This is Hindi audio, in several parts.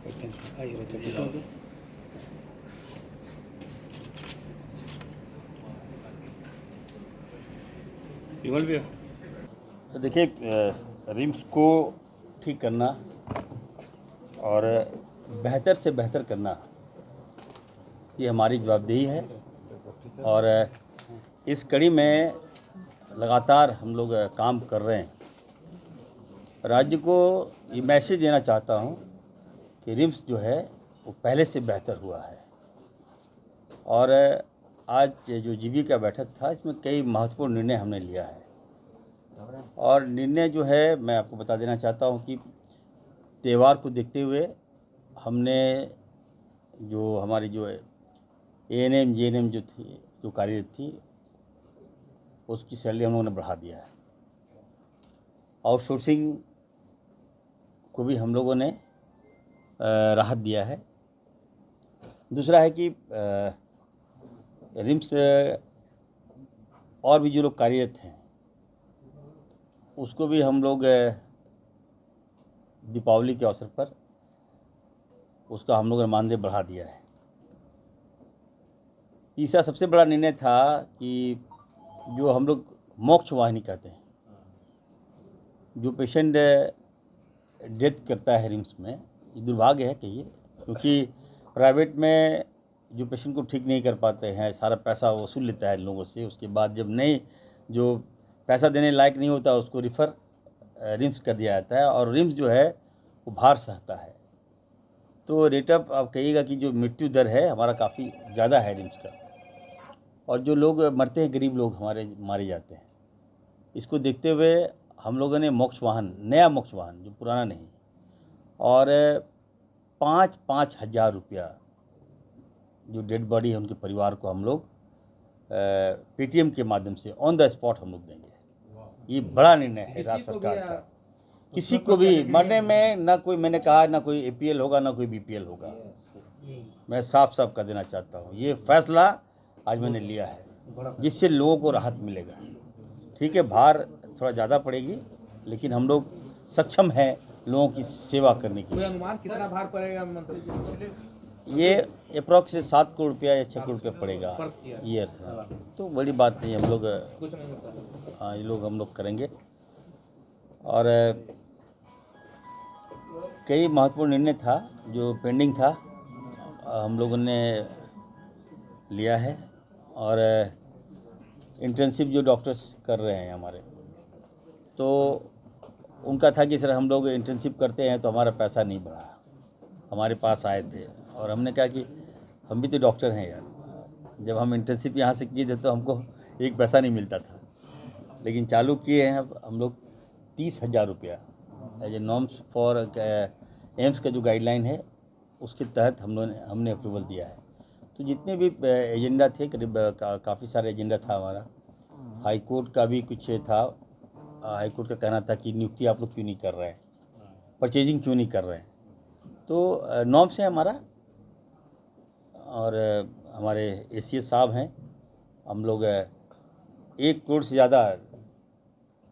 आइए बच्चे पूछो तो। विमल भैया, देखिए, रिम्स को ठीक करना और बेहतर से बेहतर करना ये हमारी जवाबदेही है। और इस कड़ी में लगातार हम लोग काम कर रहे हैं। राज्य को ये मैसेज देना चाहता हूँ कि रिम्स जो है वो पहले से बेहतर हुआ है। और आज जो जीबी का बैठक था, इसमें कई महत्वपूर्ण निर्णय हमने लिया है। और निर्णय जो है मैं आपको बता देना चाहता हूँ कि त्यौहार को देखते हुए हमने जो हमारी जो एएनएम जेएनएम जो थी, जो कार्यरत थी, उसकी सैलरी हम लोगों ने बढ़ा दिया है। आउटसोर्सिंग को भी हम लोगों ने राहत दिया है। दूसरा है कि रिम्स और भी जो लोग कार्यरत हैं उसको भी हम लोग दीपावली के अवसर पर उसका हम लोगों ने मानदेय बढ़ा दिया है। तीसरा सबसे बड़ा निर्णय था कि जो हम लोग मोक्ष वाहिनी कहते हैं, जो पेशेंट डेथ करता है रिम्स में, ये दुर्भाग्य है कहिए, क्योंकि प्राइवेट में जो पेशेंट को ठीक नहीं कर पाते हैं, सारा पैसा वसूल लेता है लोगों से। उसके बाद जब नहीं, जो पैसा देने लायक नहीं होता उसको रिफ़र रिम्स कर दिया जाता है, और रिम्स जो है वो भार सहता है। तो रेट ऑफ, आप कहिएगा कि जो मृत्यु दर है हमारा काफ़ी ज़्यादा है रिम्स का, और जो लोग मरते हैं, गरीब लोग हमारे मारे जाते हैं। इसको देखते हुए हम लोगों ने मोक्ष वाहन, नया मोक्ष वाहन, जो पुराना नहीं, और 5-5 हज़ार रुपया जो डेड बॉडी है उनके परिवार को हम लोग पेटीएम के माध्यम से ऑन द स्पॉट हम लोग देंगे। ये बड़ा निर्णय है राज्य सरकार का। किसी को भी मरने में ना कोई, मैंने कहा, ना कोई एपीएल होगा ना कोई बीपीएल होगा। मैं साफ साफ कर देना चाहता हूँ, ये फैसला आज मैंने लिया है, जिससे लोगों को राहत मिलेगा। ठीक है, भार थोड़ा ज़्यादा पड़ेगी, लेकिन हम लोग सक्षम हैं लोगों की सेवा करने के लिए। अनुमान कितना भार पड़ेगा मंत्री जी? ये अप्रॉक्स 7 करोड़ रुपया या 6 करोड़ रुपया पड़ेगा ईयर। तो बड़ी बात नहीं, हम लोग हाँ, ये लोग हम लोग करेंगे। और कई महत्वपूर्ण निर्णय था जो पेंडिंग था, हम लोगों ने लिया है। और इंटर्नशिप जो डॉक्टर्स कर रहे हैं हमारे, तो उनका था कि सर हम लोग इंटर्नशिप करते हैं तो हमारा पैसा नहीं बढ़ा। हमारे पास आए थे और हमने कहा कि हम भी तो डॉक्टर हैं यार, जब हम इंटर्नशिप यहाँ से किए थे तो हमको एक पैसा नहीं मिलता था, लेकिन चालू किए हैं अब हम लोग 30,000 रुपया as a norms for AIIMS का जो गाइडलाइन है उसके तहत हमने अप्रूवल दिया है। तो जितने भी एजेंडा थे, करीब काफ़ी सारे एजेंडा था हमारा। हाई कोर्ट का भी कुछ था। हाई कोर्ट का कहना था कि नियुक्ति आप लोग क्यों नहीं कर रहे हैं, परचेजिंग क्यों नहीं कर रहे हैं। तो नॉर्म्स है हमारा, और हमारे एसीएस साहब हैं। हम लोग 1 करोड़ से ज़्यादा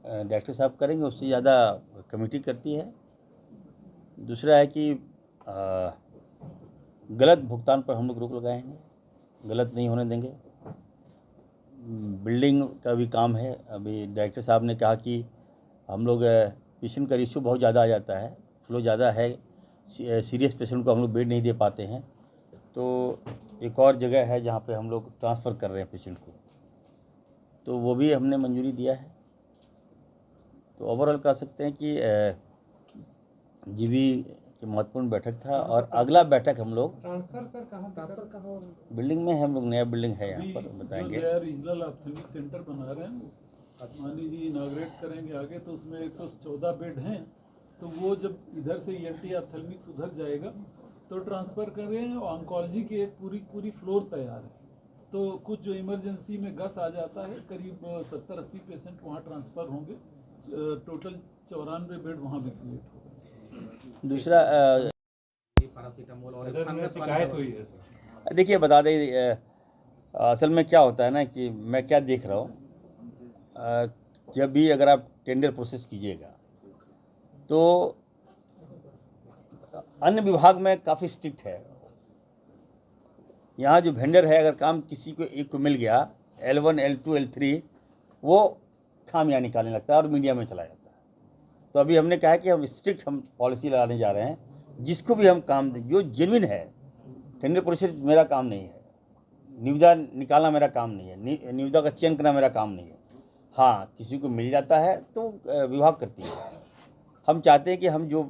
डायरेक्टर साहब करेंगे, उससे ज़्यादा कमेटी करती है। दूसरा है कि गलत भुगतान पर हम लोग रोक लगाएंगे, गलत नहीं होने देंगे। बिल्डिंग का भी काम है। अभी डायरेक्टर साहब ने कहा कि हम लोग पेशेंट का रेशियो बहुत ज़्यादा आ जाता है, फ्लो ज़्यादा है, सीरियस पेशेंट को हम लोग बेड नहीं दे पाते हैं। तो एक और जगह है जहाँ पे हम लोग ट्रांसफ़र कर रहे हैं पेशेंट को, तो वो भी हमने मंजूरी दिया है। तो ओवरऑल कह सकते हैं कि जीबी की महत्वपूर्ण बैठक था। और अगला बैठक हम लोग ट्रांसफर सर कहाँ होगा? बिल्डिंग में है, हम लोग नया बिल्डिंग है यहाँ पर बताएंगे। जो रीजनल ऑप्थेल्मिक सेंटर बना रहे हैं, मान लीजिए इनाग्रेट करेंगे आगे, तो उसमें 114 बेड हैं। तो वो जब इधर से ENT ऑप्थेल्मिक्स उधर जाएगा तो ट्रांसफ़र करें। ऑन्कोलॉजी की एक पूरी फ्लोर तैयार है। तो कुछ जो इमरजेंसी में गस आ जाता है, करीब 70-80 पेशेंट वहाँ ट्रांसफ़र होंगे। टोटल 94 बेड वहाँ भी क्रिएट होगा। दूसरा पैरासीटामोल और फंगस शिकायत हुई है। देखिए, बता दें, असल में क्या होता है ना कि मैं क्या देख रहा हूँ, जब भी अगर आप टेंडर प्रोसेस कीजिएगा तो अन्य विभाग में काफ़ी स्ट्रिक्ट है। यहाँ जो वेंडर है, अगर काम किसी को एक को मिल गया L1, L2, L3, वो खामियां निकालने लगता है और मीडिया में चला जाता है। तो अभी हमने कहा है कि हम स्ट्रिक्ट पॉलिसी लगाने जा रहे हैं, जिसको भी हम काम दें जो जेन्युइन है। टेंडर प्रोसेस मेरा काम नहीं है, निविदा निकालना मेरा काम नहीं है, निविदा का चयन करना मेरा काम नहीं है। हाँ, किसी को मिल जाता है तो विभाग करती है। हम चाहते हैं कि हम जो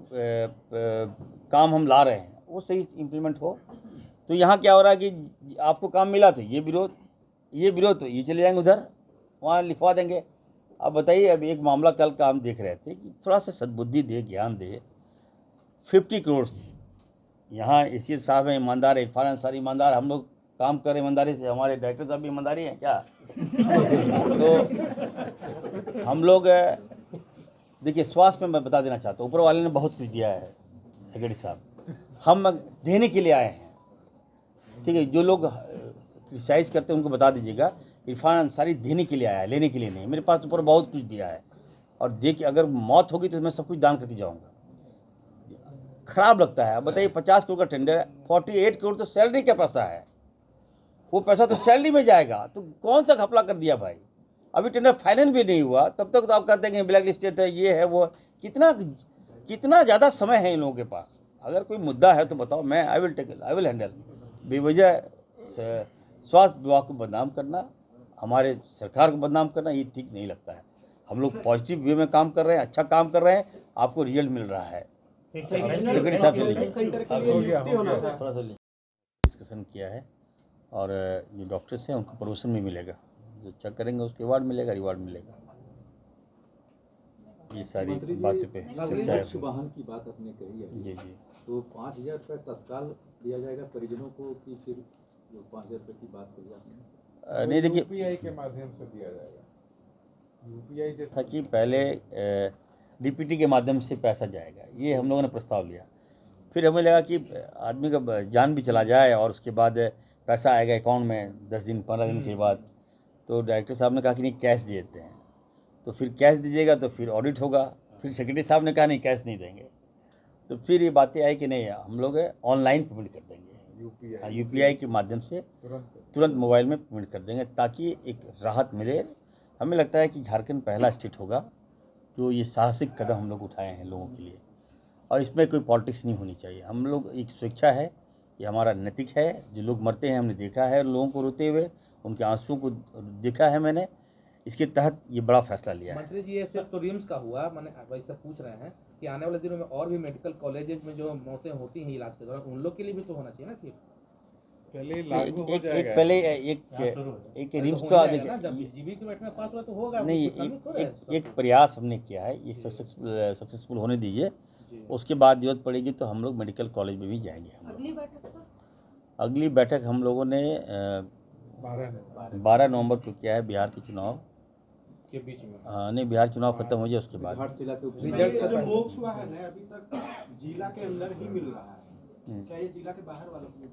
काम हम ला रहे हैं वो सही इम्प्लीमेंट हो। तो यहाँ क्या हो रहा है कि आपको काम मिला तो ये विरोध तो ये चले जाएंगे उधर, वहाँ लिखवा देंगे। अब बताइए, अब एक मामला कल का हम देख रहे थे कि थोड़ा सा सद्बुद्धि दे, ज्ञान दे। 50 करोड़ यहाँ एसीएस साहब हैं, ईमानदार है, इरफान अंसारी ईमानदार, हम लोग काम कर रहे ईमानदारी से, हमारे डायरेक्टर साहब भी ईमानदारी हैं क्या? तो हम लोग देखिए, स्वास्थ्य में मैं बता देना चाहता हूँ, ऊपर वाले ने बहुत कुछ दिया है सेक्रेटरी साहब, हम देने के लिए आए हैं। ठीक है, जो लोग क्रिटिसाइज करते हैं उनको बता दीजिएगा, इरफान अंसारी देने के लिए आया है, लेने के लिए नहीं। मेरे पास ऊपर बहुत कुछ दिया है, और देखिए अगर मौत होगी तो मैं सब कुछ दान करके जाऊँगा। खराब लगता है। अब बताइए, 50 करोड़ का टेंडर है, 48 करोड़ तो सैलरी का पैसा है, वो पैसा तो सैलरी में जाएगा। तो कौन सा घपला कर दिया भाई? अभी टेंडर फाइनल भी नहीं हुआ, तब तक तो आप कहते हैं कि ब्लैक लिस्टेड है, ये है वो। कितना ज़्यादा समय है इन लोगों के पास? अगर कोई मुद्दा है तो बताओ, मैं आई विल हैंडल। बेवजह स्वास्थ्य विभाग को बदनाम करना, हमारे सरकार को बदनाम करना, ये ठीक नहीं लगता है। हम लोग पॉजिटिव वे में काम कर रहे हैं, अच्छा काम कर रहे हैं, आपको रिजल्ट मिल रहा है। सेक्रेटरी साहब से थोड़ा सा डिस्कशन किया है, और जो डॉक्टर्स हैं उनको प्रमोशन भी मिलेगा, जो चेक करेंगे उसके रिवार्ड मिलेगा, ये सारी बातों पे चर्चा है। वाहन की बात आपने कही है जी, तो 5,000 रुपये तत्काल दिया जाएगा परिजनों को, कि फिर जो 5,000 रुपये की बात करी आपने? नहीं, देखिए, यूपीआई के माध्यम से दिया जाएगा। यूपीआई जैसा था कि पहले डीपीटी के माध्यम से पैसा जाएगा, ये हम लोगों ने प्रस्ताव लिया। फिर हमें लगा कि आदमी का जान भी चला जाए और उसके बाद पैसा आएगा अकाउंट में 10 दिन 15 दिन के बाद, तो डायरेक्टर साहब ने कहा कि नहीं, कैश दे देते हैं। तो फिर कैश दीजिएगा तो फिर ऑडिट होगा। फिर सेक्रेटरी साहब ने कहा नहीं, कैश नहीं देंगे। तो फिर ये बातें आई कि नहीं, हम लोग ऑनलाइन पेमेंट कर देंगे, यूपीआई के माध्यम से तुरंत मोबाइल में पेमेंट कर देंगे, ताकि एक राहत मिले। हमें लगता है कि झारखंड पहला स्टेट होगा जो ये साहसिक कदम हम लोग उठाए हैं लोगों के लिए, और इसमें कोई पॉलिटिक्स नहीं होनी चाहिए। हम लोग एक स्वेच्छा है, ये हमारा नैतिक है। जो लोग मरते हैं हमने देखा है, लोगों को रोते हुए, उनके आंसुओं को देखा है मैंने, इसके तहत ये बड़ा फैसला लिया है। मंत्री जी, ये सिर्फ तो रिम्स का हुआ, मैंने वैसे पूछ रहे हैं कि आने वाले दिनों में और भी मेडिकल कॉलेजेस में जो मौतें होती हैं इलाज के दौरान, उन लोग के लिए भी तो होना चाहिए ना। फिर पहले लागू हो जाएगा। एक रिम्स तो जीबी के बैठ में पास हुआ तो होगा नहीं, एक प्रयास हमने किया है, ये सक्सेसफुल होने दीजिए, उसके बाद जरूरत पड़ेगी तो हम लोग मेडिकल कॉलेज में भी जाएंगे। अगली बैठक हम लोगों ने 12 नवंबर को किया है, बिहार के चुनाव के बीच में। हाँ, नहीं, बिहार चुनाव खत्म हो जाए उसके बाद। जो मोक्ष वाहन है अभी तक जिला के अंदर ही मिल रहा है, क्या ये जिला के बाहर वालों को भी?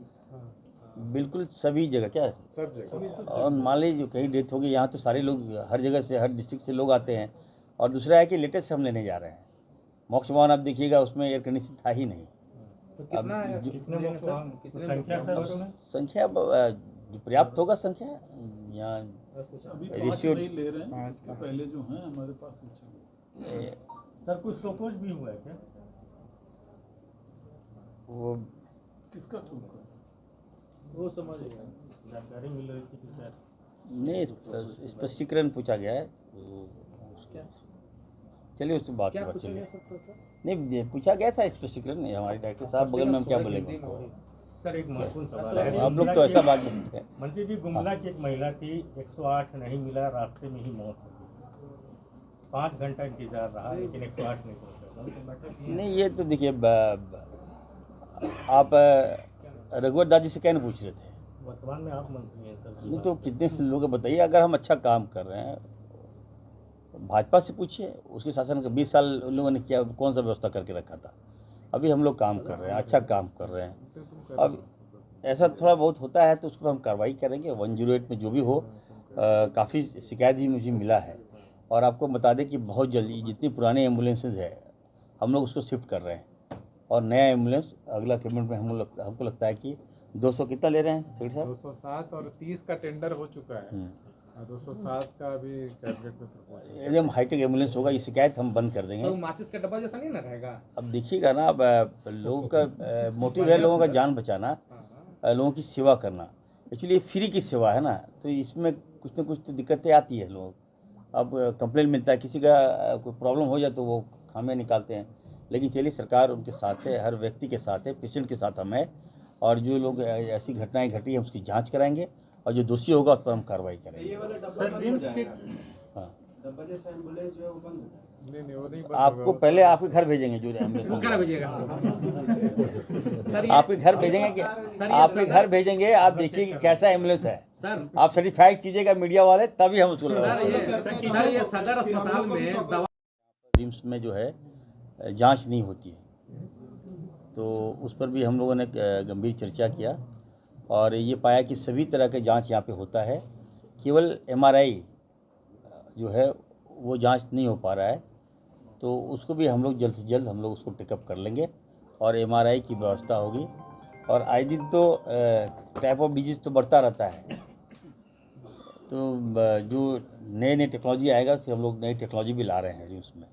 बिल्कुल, सभी जगह, क्या सब जगह। और मान लीजिए जो कहीं डेथ होगी, यहाँ तो सारे लोग हर जगह से, हर डिस्ट्रिक्ट से लोग आते हैं। और दूसरा है कि लेटेस्ट हम लेने जा रहे हैं मोक्ष वाहन। आप देखिएगा उसमें एयर कंडीशन था ही नहीं। तो कितना है, संख्या जो पर्याप्त होगा संख्या यहाँ अभी 5 रेशियो नहीं ले रहे हैं, पहले जो हैं हमारे पास वो चल। सर, कुछ शोकोज भी हुआ है क्या? वो किसका सूख? वो समझ गया, जानकारी मिल रही थी कि सर नहीं, स्पष्टीकरण पूछा गया है। चलिए उससे बात क्या की बात पूछा चलिए। गया सबको सर? नहीं, पूछा गया था स्पष्टीकरण, हमारे डायरेक्टर साहब बगल में, हम क्या बोलेंगे उनको? सर, एक महत्वपूर्ण सवाल है। आप लोग तो ऐसा बात बोलते हैं। मंत्री जी, गुमला की एक महिला थी, 108 नहीं मिला, रास्ते में ही मौत हो गई। 5 घंटा इंतजार रहा, लेकिन 108 नहीं पहुंचा। नहीं, ये तो देखिए, आप रघुवर दादी से क्या नहीं पूछ रहे थे? वर्तमान में आप मंत्री हैं सर। नहीं तो कितने लोग बताइए, अगर हम अच्छा काम कर रहे हैं, भाजपा से पूछिए, उसके शासन का 20 साल उन लोगों ने किया, कौन सा व्यवस्था करके रखा था। अभी हम लोग काम कर रहे हैं, अच्छा काम कर रहे हैं। अब ऐसा थोड़ा बहुत होता है तो उसको हम कार्रवाई करेंगे। 108 में जो भी हो, काफ़ी शिकायत भी मुझे मिला है। और आपको बता दें कि बहुत जल्दी जितनी पुराने एम्बुलेंसेज है, हम लोग उसको शिफ्ट कर रहे हैं। और नया एम्बुलेंस अगला कैबिनेट में हमको लगता है कि 200 कितना ले रहे हैं सेठ साहब? 207 और 30 का टेंडर हो चुका है और 207 का भी कैबिनेट में प्रपोजल। एकदम हाईटेक एम्बुलेंस होगा, ये शिकायत हम बंद कर तो देंगे। माचिस का डब्बा जैसा नहीं ना रहेगा? अब देखिएगा ना, अब लोगों का मोटिव है लोगों का जान बचाना, लोगों की सेवा करना। एक्चुअली ये फ्री की सेवा है ना, तो इसमें कुछ ना कुछ तो दिक्कतें आती है। लोग अब कंप्लेंट मिलता है, किसी का कोई प्रॉब्लम हो जाए तो वो खामियां निकालते हैं। लेकिन चलिए, सरकार उनके साथ है, हर व्यक्ति के साथ है, पेशेंट के साथ हम है। और जो लोग ऐसी घटनाएं घटी है उसकी जांच कराएंगे और जो दोषी होगा उस पर हम कार्रवाई करेंगे। ये वाला डब्बा बंद हो जाएगा। हाँ, डब्बा जैसा एम्बुलेंस जो है वो बंद हो जाएगा। नहीं वो नहीं आपको पहले आपके घर भेजेंगे जो एम्बुलेंस वो कहाँ भेजिएगा? आपके घर भेजेंगे कि आपके घर भेजेंगे। आप देखिए कि कैसा एम्बुलेंस है, सर आप सर्टिफाइड कीजिएगा मीडिया वाले, तभी हम उसको सर लगाएंगे। ये सदर अस्पताल में दवा रिम्स में जो है जांच नहीं होती है, तो उस पर भी हम लोगों ने गंभीर चर्चा किया और ये पाया कि सभी तरह के जांच यहाँ पे होता है। केवल MRI जो है वो जांच नहीं हो पा रहा है, तो उसको भी हम लोग जल्द से जल्द हम लोग उसको टेकअप कर लेंगे और MRI की व्यवस्था होगी। और आए दिन तो टाइप ऑफ डिजीज़ तो बढ़ता रहता है, तो जो नए टेक्नोलॉजी आएगा फिर हम लोग नई टेक्नोलॉजी भी ला रहे हैं रिम्स में,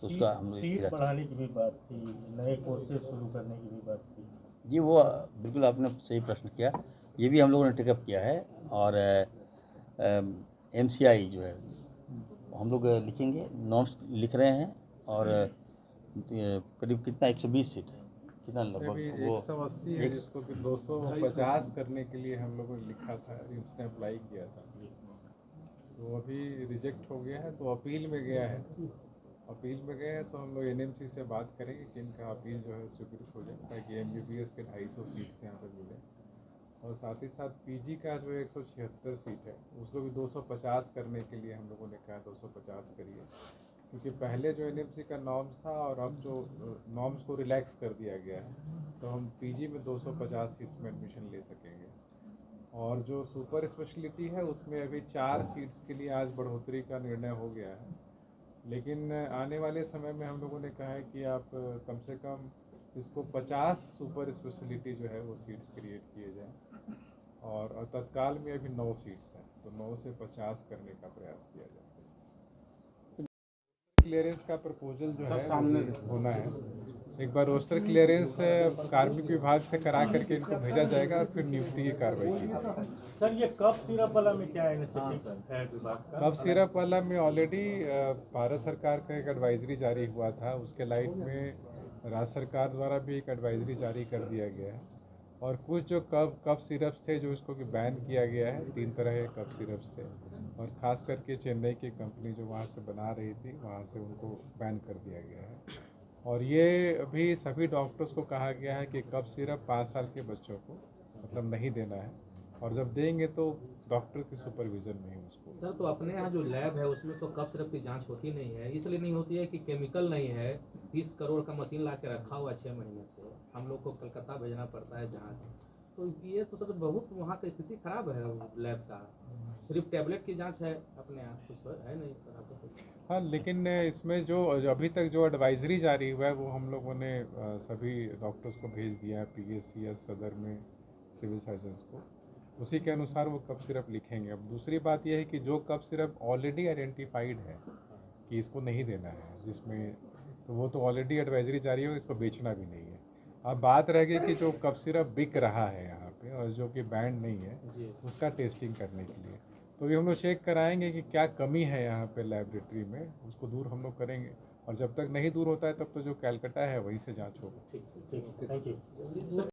तो उसका हम सीट बढ़ाने की भी बात थी, नए कोर्सेज शुरू करने की भी बात थी। जी, वो बिल्कुल आपने सही प्रश्न किया, ये भी हम लोगों ने टेकअप किया है। और MCI जो है हम लोग लिखेंगे, नॉर्म्स लिख रहे हैं। और करीब कितना 120 सीट कितना लगभग वो 180 है, जिसको कि 250 करने के लिए हम लोगों ने लिखा था, रिम्स ने अप्लाई किया था, तो अभी रिजेक्ट हो गया है, तो अपील में गया है। अपील में गए हैं तो हम लोग NMC से बात करेंगे कि इनका अपील जो है स्वीकृत हो जाए, ताकि MBBS के 250 सीट्स यहाँ पर मिले। और साथ ही साथ PG का जो 176 सीट है उसको भी 250 करने के लिए हम लोगों ने कहा 250 करिए, क्योंकि पहले जो NMC का नॉर्म्स था और अब जो नॉर्म्स को रिलैक्स कर दिया गया है, तो हम PG में 250 सीट्स में एडमिशन ले सकेंगे। और जो सुपर स्पेशलिटी है उसमें अभी 4 सीट्स के लिए आज बढ़ोतरी का निर्णय हो गया है, लेकिन आने वाले समय में हम लोगों ने कहा है कि आप कम से कम इसको 50 सुपर स्पेशलिटी जो है वो सीट्स क्रिएट किए जाएँ। और तत्काल में अभी 9 सीट्स हैं, तो 9 से 50 करने का प्रयास किया जाए। क्लियरेंस का प्रपोजल जो है सामने होना है। एक बार रोस्टर क्लियरेंस कार्मिक विभाग से करा करके इनको भेजा जाएगा और फिर नियुक्ति की कार्रवाई की जाएगी। सर ये कप सिरप वाला में क्या इनिशिएटिव है विभाग का? कप सिरप वाला में ऑलरेडी भारत सरकार का एक एडवाइजरी जारी हुआ था, उसके लाइट में राज्य सरकार द्वारा भी एक एडवाइजरी जारी कर दिया गया है। और कुछ जो कप सिरप्स थे जो इसको कि बैन किया गया है, 3 तरह के कप सिरप्स थे, और ख़ास करके चेन्नई की कंपनी जो वहाँ से बना रही थी वहाँ से उनको बैन कर दिया गया है। और ये अभी सभी डॉक्टर्स को कहा गया है कि कप सिरप 5 साल के बच्चों को मतलब नहीं देना है, और जब देंगे तो डॉक्टर की सुपरविजन में ही उसको। सर तो अपने यहाँ जो लैब है उसमें तो कफ सिरप की जांच होती नहीं है, इसलिए नहीं होती है कि केमिकल नहीं है। 30 करोड़ का मशीन ला के रखा हुआ 6 महीने से, हम लोग को कलकत्ता भेजना पड़ता है जहाँ, तो ये तो सर बहुत वहाँ का स्थिति खराब है लैब का। सिर्फ टैबलेट की जांच है अपने यहाँ, कुछ है नहीं सर आपको? हाँ, लेकिन इसमें जो अभी तक जो एडवाइजरी जारी हुआ है वो हम लोगों ने सभी डॉक्टर्स को भेज दिया है, PSCS सदर में सिविल सर्जन्स को, उसी के अनुसार वो कप सिरप लिखेंगे। अब दूसरी बात यह है कि जो कप सिरप ऑलरेडी आइडेंटिफाइड है कि इसको नहीं देना है, जिसमें तो वो तो ऑलरेडी एडवाइजरी जारी है, इसको बेचना भी नहीं है। अब बात रह गई कि जो कप सिरप बिक रहा है यहाँ पे और जो कि बैंड नहीं है, उसका टेस्टिंग करने के लिए तो ये हम लोग चेक कराएंगे कि क्या कमी है यहाँ पे लैबोरेटरी में, उसको दूर हम लोग करेंगे। और जब तक नहीं दूर होता है तब तो जो कैलकाटा है वहीं से जांच होगा। ठीक, थैंक यू।